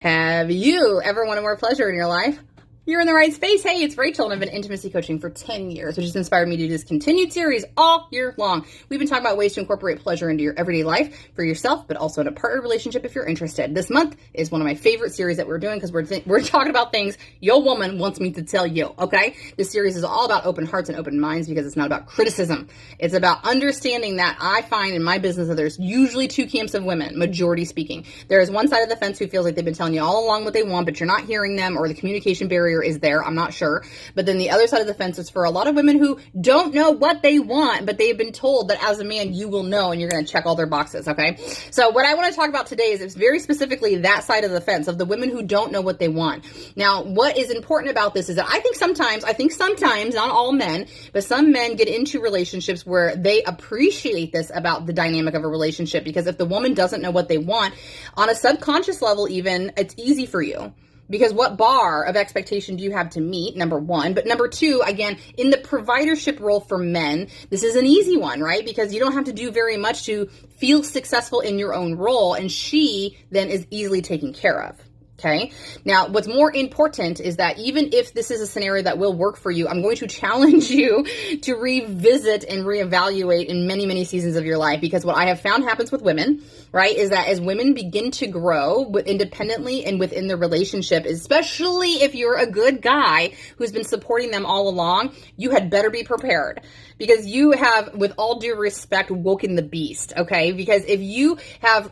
Have you ever wanted more pleasure in your life? You're in the right space. Hey, it's Rachel, and I've been intimacy coaching for 10 years, which has inspired me to do this continued series all year long. We've been talking about ways to incorporate pleasure into your everyday life for yourself, but also in a partner relationship if you're interested. This month is one of my favorite series that we're doing because we're talking about things your woman wants me to tell you, okay? This series is all about open hearts and open minds because it's not about criticism. It's about understanding that I find in my business that there's usually two camps of women, majority speaking. There is one side of the fence who feels like they've been telling you all along what they want, but you're not hearing them, or the communication barrier is there. I'm not sure. But then the other side of the fence is for a lot of women who don't know what they want, but they've been told that as a man, you will know, and you're going to check all their boxes. Okay. So what I want to talk about today is it's very specifically that side of the fence of the women who don't know what they want. Now, what is important about this is that I think sometimes, not all men, but some men get into relationships where they appreciate this about the dynamic of a relationship, because if the woman doesn't know what they want on a subconscious level, even, it's easy for you. Because what bar of expectation do you have to meet, number one? But number two, again, in the providership role for men, this is an easy one, right? Because you don't have to do very much to feel successful in your own role, and she then is easily taken care of. Okay. Now, what's more important is that even if this is a scenario that will work for you, I'm going to challenge you to revisit and reevaluate in many, many seasons of your life, because what I have found happens with women, right, is that as women begin to grow independently and within the relationship, especially if you're a good guy who's been supporting them all along, you had better be prepared, because you have, with all due respect, woken the beast. Okay. Because if you have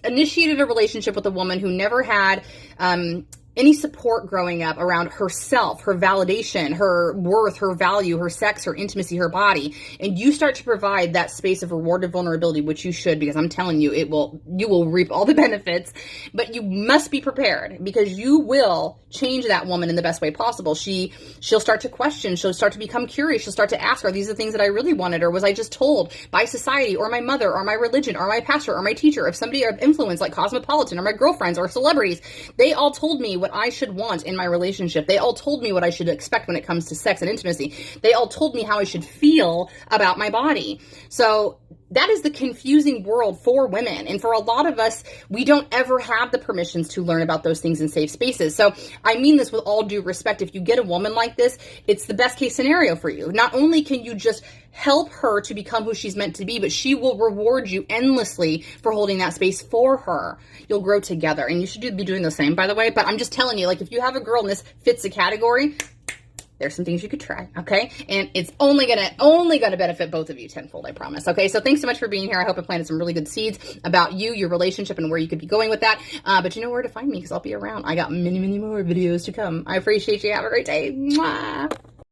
initiated a relationship with a woman who never had any support growing up around herself, her validation, her worth, her value, her sex, her intimacy, her body, and you start to provide that space of rewarded vulnerability, which you should, because I'm telling you, you will reap all the benefits, but you must be prepared, because you will change that woman in the best way possible. She'll start to question, she'll start to become curious, she'll start to ask, are these the things that I really wanted, or was I just told by society, or my mother, or my religion, or my pastor, or my teacher, if somebody of influence like Cosmopolitan, or my girlfriends, or celebrities, they all told me what I should want in my relationship. They all told me what I should expect when it comes to sex and intimacy. They all told me how I should feel about my body. So that is the confusing world for women. And for a lot of us, we don't ever have the permissions to learn about those things in safe spaces. So I mean this with all due respect. If you get a woman like this, it's the best case scenario for you. Not only can you just help her to become who she's meant to be, but she will reward you endlessly for holding that space for her. You'll grow together, and you should be doing the same, by the way. But I'm just telling you, like, if you have a girl and this fits the category, there's some things you could try, okay? And it's only gonna benefit both of you tenfold, I promise, okay? So thanks so much for being here. I hope I planted some really good seeds about you, your relationship, and where you could be going with that. But you know where to find me, because I'll be around. I got many, many more videos to come. I appreciate you. Have a great day. Mwah.